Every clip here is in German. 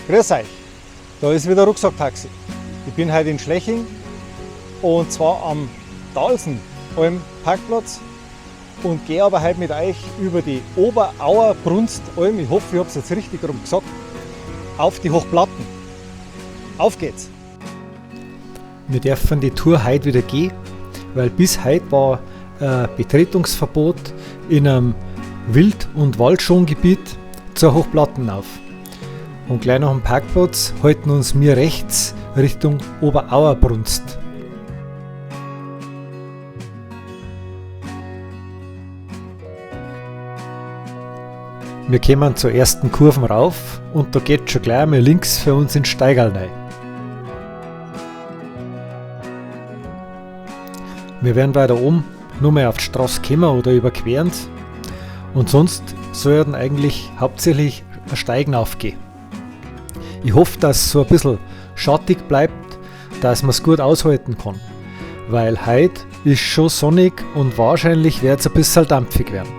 Grüß euch, da ist wieder Rucksacktaxi. Ich bin heute in Schleching und zwar am Dalsen Parkplatz und gehe aber heute mit euch über die Oberauer Brunstalm, ich hoffe, ich habe es jetzt richtig rum gesagt, auf die Hochplatten. Auf geht's! Wir dürfen die Tour heute wieder gehen, weil bis heute war Betretungsverbot in einem Wild- und Waldschongebiet zur Hochplatten auf. Und gleich nach dem Parkplatz halten uns wir rechts Richtung Oberauerbrunst. Wir kommen zur ersten Kurven rauf und da geht schon gleich mal links für uns ins Steigerl rein. Wir werden weiter oben nur mehr auf die Straße kommen oder überqueren und sonst sollten eigentlich hauptsächlich Steigen aufgehen. Ich hoffe, dass es so ein bisschen schattig bleibt, dass man es gut aushalten kann, weil heute ist schon sonnig und wahrscheinlich wird es ein bisschen dampfig werden.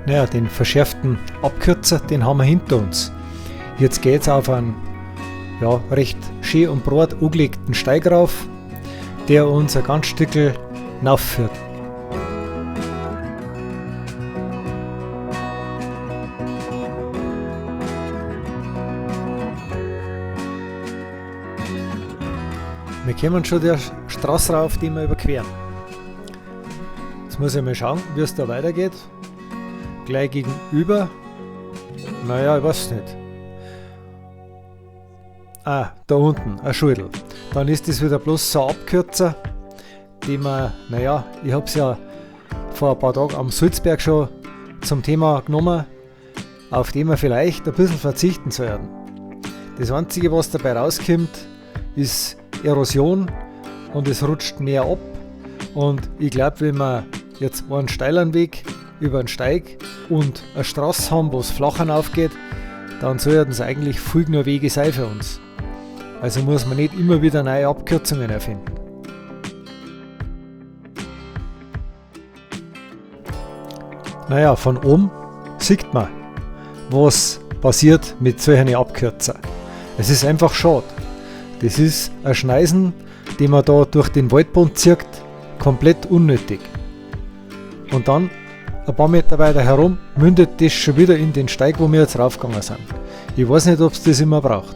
Naja, den verschärften Abkürzer, den haben wir hinter uns. Jetzt geht es auf einen recht schön und breit angelegten Steig rauf, der uns ein ganz Stückel hinaufführt. Wir kommen schon der Straße rauf, die wir überqueren. Jetzt muss ich mal schauen, wie es da weitergeht. Gleich gegenüber, naja, ich weiß nicht. Da unten, ein Schudel. Dann ist das wieder bloß so ein Abkürzer, den man, ich habe es ja vor ein paar Tagen am Sulzberg schon zum Thema genommen, auf den wir vielleicht ein bisschen verzichten sollten. Das Einzige, was dabei rauskommt, ist Erosion und es rutscht mehr ab. Und ich glaube, wenn wir jetzt einen steileren Weg über einen Steig und eine Straße haben, wo es flacher aufgeht, dann sollten es eigentlich viel nur Wege sein für uns. Also muss man nicht immer wieder neue Abkürzungen erfinden. Naja, von oben sieht man, was passiert mit solchen Abkürzern. Es ist einfach schade. Das ist ein Schneisen, den man da durch den Waldbund zieht, komplett unnötig. Und dann ein paar Meter weiter herum mündet das schon wieder in den Steig, wo wir jetzt raufgegangen sind. Ich weiß nicht, ob es das immer braucht.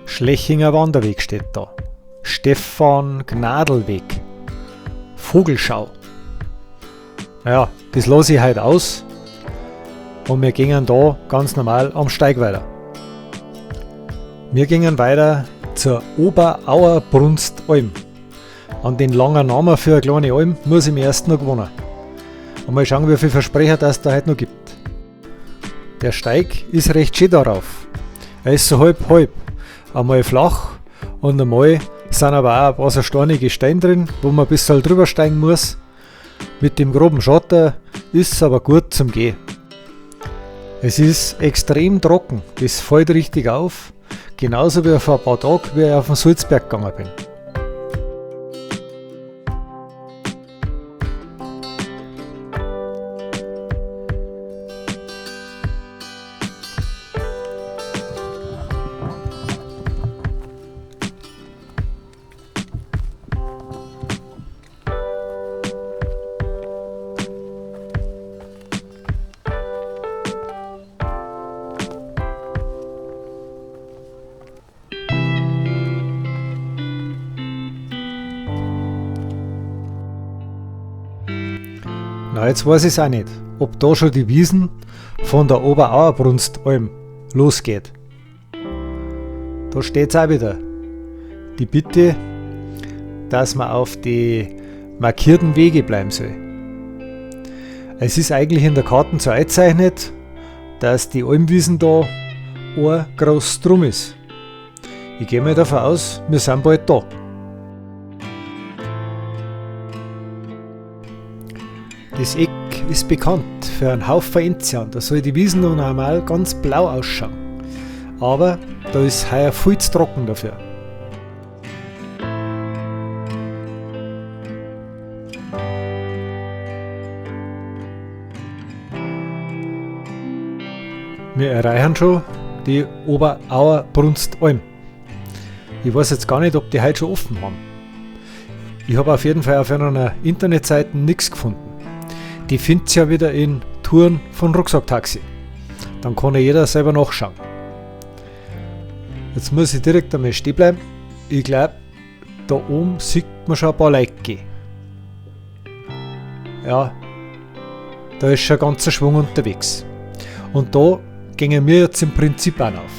Schlechinger Wanderweg steht da. Stefan Gnadelweg. Vogelschau. Naja, das lasse ich heute aus. Und wir gehen da ganz normal am Steig weiter. Wir gehen weiter zur Oberauer Brunstalm. An den langen Namen für eine kleine Alm muss ich mir erst noch gewöhnen. Und mal schauen, wie viele Versprecher das da heute noch gibt. Der Steig ist recht schön darauf. Er ist so halb. Einmal flach und einmal sind aber auch ein paar so steinige Steine drin, wo man ein bisschen drüber steigen muss. Mit dem groben Schotter ist es aber gut zum Gehen. Es ist extrem trocken, das fällt richtig auf, genauso wie vor ein paar Tagen, wie ich auf den Sulzberg gegangen bin. Na, jetzt weiß ich es auch nicht, ob da schon die Wiesen von der Oberauerbrunstalm losgeht. Da steht es auch wieder. Die Bitte, dass man auf die markierten Wege bleiben soll. Es ist eigentlich in der Karte so eingezeichnet, dass die Almwiesen da ein groß drum ist. Ich gehe mal davon aus, wir sind bald da. Das Eck ist bekannt für einen Haufen Enzian. Da soll die Wiesen noch normal ganz blau ausschauen. Aber da ist heuer viel zu trocken dafür. Wir erreichen schon die Oberauerbrunstalm. Ich weiß jetzt gar nicht, ob die heute schon offen haben. Ich habe auf jeden Fall auf einer Internetseite nichts gefunden. Die findet ihr ja wieder in Touren von Rucksacktaxi. Dann kann ja jeder selber nachschauen. Jetzt muss ich direkt einmal stehen bleiben. Ich glaube, da oben sieht man schon ein paar Leute gehen. Ja, da ist schon ein ganzer Schwung unterwegs. Und da gehen wir jetzt im Prinzip auch auf.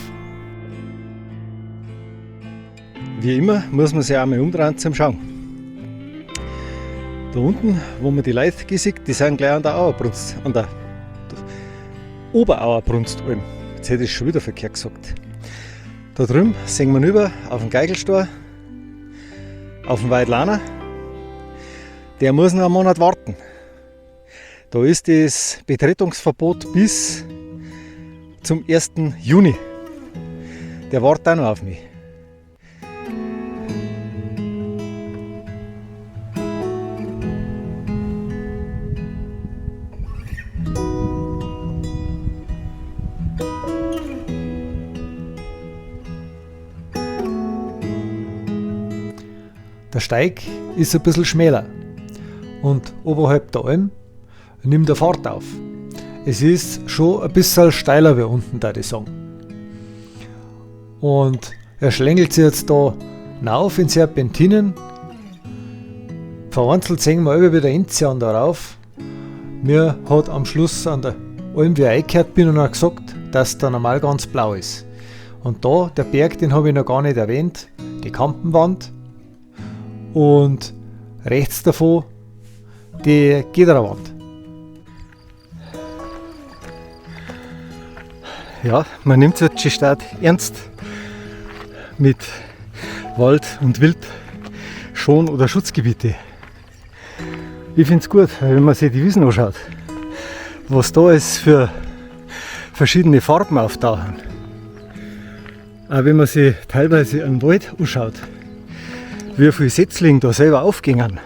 Wie immer muss man sich auch mal umdrehen zum Schauen. Da unten, wo man die Leute sieht, die sind gleich an der Auerbrunst, an der Oberauerbrunstalm. Jetzt hätte ich schon wieder verkehrt gesagt. Da drüben sehen wir rüber auf den Geigelstor, auf den Weidlaner. Der muss noch einen Monat warten. Da ist das Betretungsverbot bis zum 1. Juni. Der wartet auch noch auf mich. Der Steig ist ein bisschen schmäler und oberhalb der Alm nimmt er Fahrt auf. Es ist schon ein bisschen steiler wie unten, da ich sagen. Und er schlängelt sich jetzt da rauf in Serpentinen. Vereinzelt sehen wir immer wieder Enzian darauf. Mir hat am Schluss an der Alm, wie ich eingekehrt bin, und auch gesagt, dass der normal ganz blau ist. Und da, der Berg, den habe ich noch gar nicht erwähnt, die Kampenwand. Und rechts davon die Gedererwand. Ja, man nimmt sich die Stadt ernst mit Wald und Wild, Schon- oder Schutzgebiete. Ich finde es gut, wenn man sich die Wiesen anschaut, was da ist für verschiedene Farben auftauchen. Auch wenn man sich teilweise einen Wald anschaut, wie viele Setzlinge da selber aufgingen.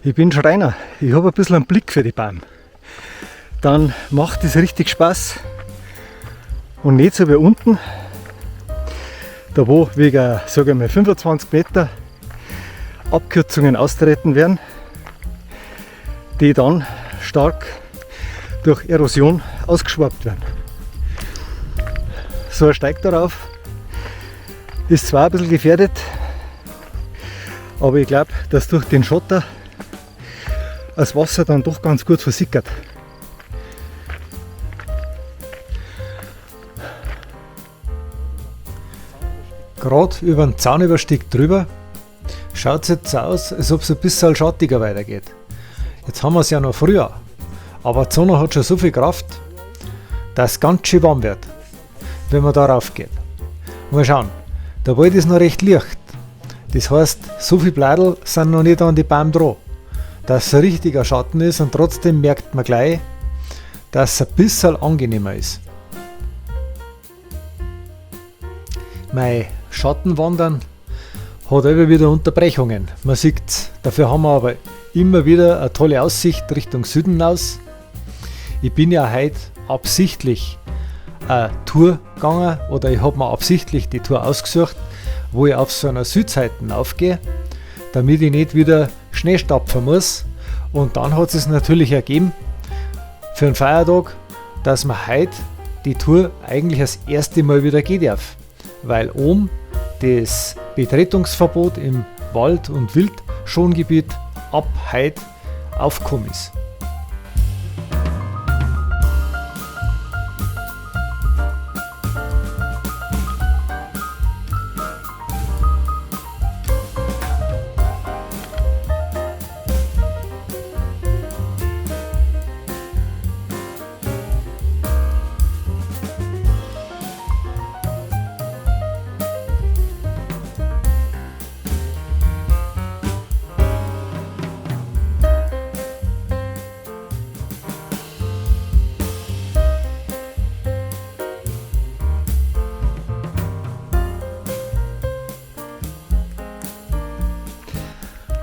Ich bin Schreiner, ich habe ein bisschen einen Blick für die Bäume. Dann macht es richtig Spaß. Und nicht so wie unten, da wo wegen, sage ich mal, 25 Meter Abkürzungen austreten werden, die dann stark durch Erosion ausgeschwappt werden. So ein Steig darauf ist zwar ein bisschen gefährdet, aber ich glaube, dass durch den Schotter das Wasser dann doch ganz gut versickert. Gerade über den Zaunüberstieg drüber schaut es jetzt so aus, als ob es ein bisschen schattiger weitergeht. Jetzt haben wir es ja noch früher, aber die Sonne hat schon so viel Kraft, dass es ganz schön warm wird, wenn man darauf geht. Mal schauen, der Wald ist noch recht leicht. Das heißt, so viele Blättl sind noch nicht an die Bäume dran, dass es ein richtiger Schatten ist, und trotzdem merkt man gleich, dass es ein bisschen angenehmer ist. Mein Schattenwandern hat immer wieder Unterbrechungen. Man sieht es. Dafür haben wir aber immer wieder eine tolle Aussicht Richtung Süden aus. Ich bin ja heute absichtlich eine Tour gegangen, oder ich habe mir absichtlich die Tour ausgesucht, wo ich auf so einer Südseite aufgehe, damit ich nicht wieder Schnee stapfen muss. Und dann hat es natürlich ergeben für einen Feiertag, dass man heute die Tour eigentlich das erste Mal wieder gehen darf, weil oben das Betretungsverbot im Wald- und Wildschongebiet ab heute aufgekommen ist.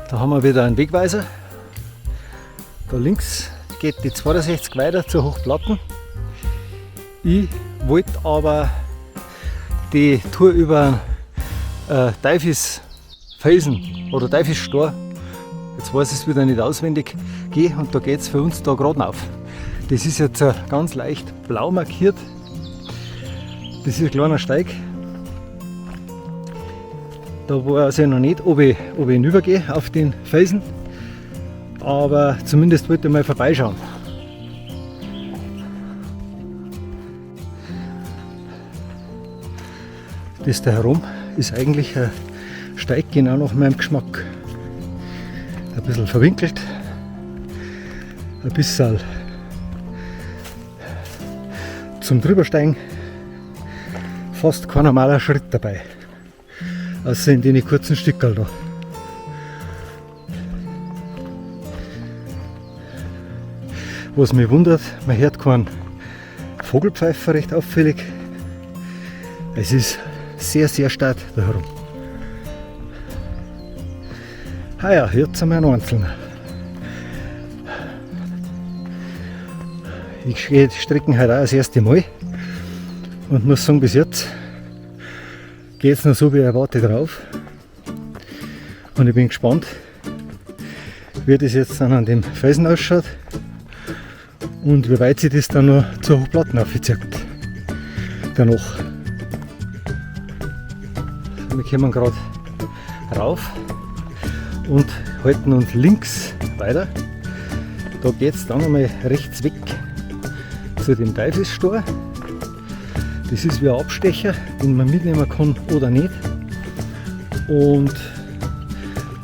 Da haben wir wieder einen Wegweiser. Da links geht die 62 weiter zur Hochplatten. Ich wollte aber die Tour über Teufelsfelsen oder Teufelstor, jetzt weiß ich es wieder nicht auswendig, gehen und da geht es für uns da gerade auf. Das ist jetzt ganz leicht blau markiert. Das ist ein kleiner Steig. Da weiß ich noch nicht, ob ich hinübergehe auf den Felsen, aber zumindest wollte ich mal vorbeischauen. Das da herum ist eigentlich ein Steig genau nach meinem Geschmack. Ein bisschen verwinkelt, ein bisschen zum Drübersteigen, fast kein normaler Schritt dabei. Außer in den kurzen Stückerl da. Was mich wundert, man hört keinen Vogelpfeifer recht auffällig. Es ist sehr, sehr stark da herum. Ah ja, jetzt haben wir einen einzelnen. Ich gehe die Strecken heute auch das erste Mal und muss sagen, bis jetzt geht es noch so wie erwartet drauf. Und ich bin gespannt, wie das jetzt dann an dem Felsen ausschaut und wie weit sich das dann noch zur Hochplatten aufzieht. Danach. Wir kommen gerade rauf und halten uns links weiter. Da geht es dann einmal rechts weg zu dem Teufelstor. Das ist wie ein Abstecher, den man mitnehmen kann oder nicht. Und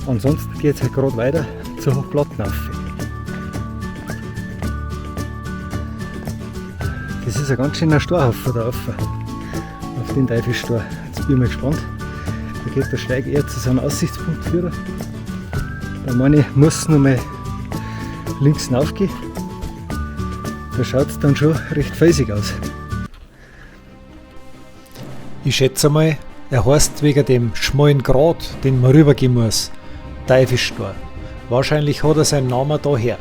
ansonsten geht es halt gerade weiter zur Hochplatten auf. Das ist ein ganz schöner Storhaufen da auf den Teufelstor. Jetzt bin ich mal gespannt. Da geht der Steig eher zu seinem Aussichtspunkt führen. Da meine ich, muss es noch mal links hinaufgehen. Da schaut es dann schon recht felsig aus. Ich schätze mal, er heißt wegen dem schmalen Grat, den man rübergehen muss, Teufelstor. Wahrscheinlich hat er seinen Namen daher.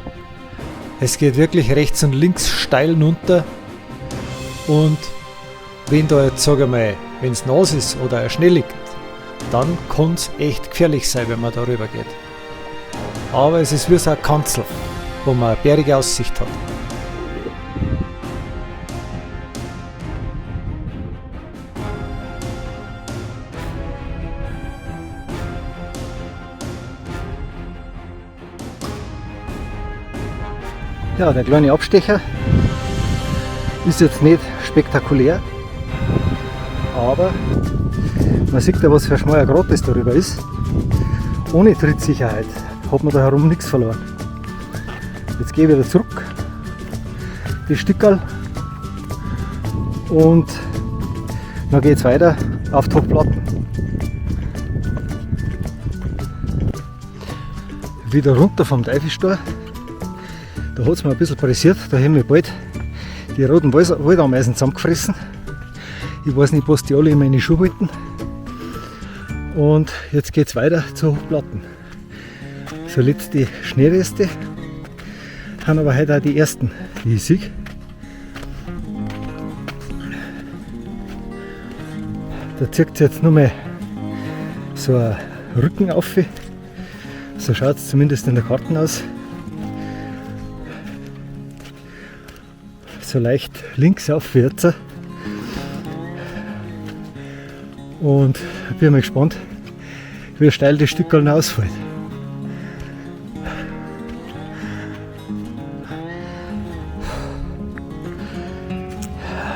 Es geht wirklich rechts und links steil runter und wenn da jetzt, sage ich mal, wenn es nass ist oder er Schnee liegt, dann kann es echt gefährlich sein, wenn man da rüber geht. Aber es ist wie so eine Kanzel, wo man eine bärige Aussicht hat. Ja, der kleine Abstecher ist jetzt nicht spektakulär, aber man sieht ja, was für ein schmaler Grat das darüber ist. Ohne Trittsicherheit hat man da herum nichts verloren. Jetzt gehe ich wieder zurück, die Stückerl, und dann geht es weiter auf die Hochplatten. Wieder runter vom Teufelstor. Da hat es mir ein bisschen pressiert, da haben wir bald die roten Waldameisen zusammengefressen. Ich weiß nicht, was die alle in meine Schuhe wollten. Und jetzt geht es weiter zur Hochplatten. So letzte Schneereste haben aber heute auch die ersten, die ich sehe. Da zieht es jetzt nur mal so ein Rücken auf. So schaut es zumindest in der Karte aus. So leicht links aufwärts. Und ich bin mal gespannt, wie steil das Stück ausfällt.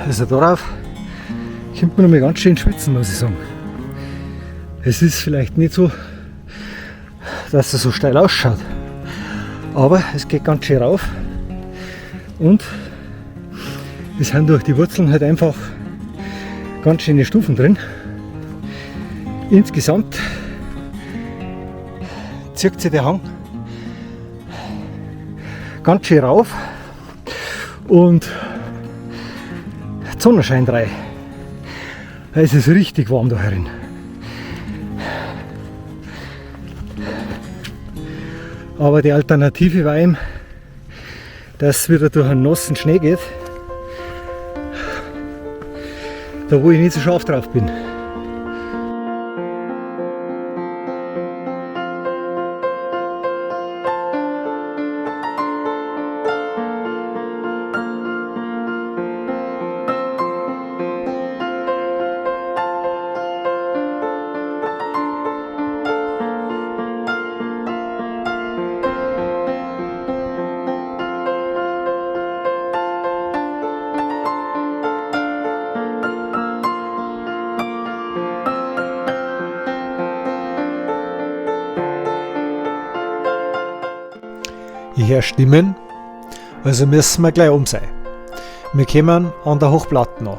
Also darauf kommt man nochmal ganz schön schwitzen, muss ich sagen. Es ist vielleicht nicht so, dass es so steil ausschaut, aber es geht ganz schön rauf und es sind durch die Wurzeln halt einfach ganz schöne Stufen drin. Insgesamt zieht sich der Hang ganz schön rauf und die Sonne scheint rein. Es ist richtig warm da herin. Aber die Alternative war ihm, dass es wieder durch einen nassen Schnee geht, da wo ich nicht so scharf drauf bin. Ich höre Stimmen, also müssen wir gleich sein. Wir kommen an der Hochplatte an.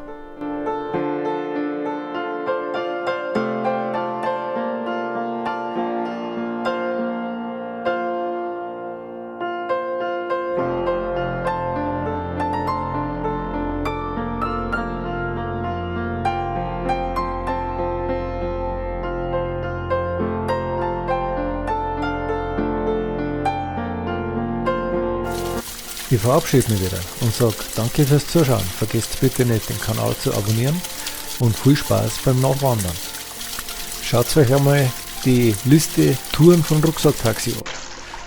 Ich verabschiede mich wieder und sage danke fürs Zuschauen. Vergesst bitte nicht, den Kanal zu abonnieren und viel Spaß beim Nachwandern. Schaut euch einmal die Liste Touren von Rucksacktaxi an.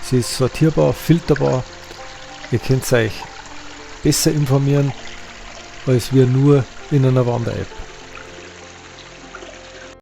Sie ist sortierbar, filterbar. Ihr könnt euch besser informieren als wir nur in einer Wander-App.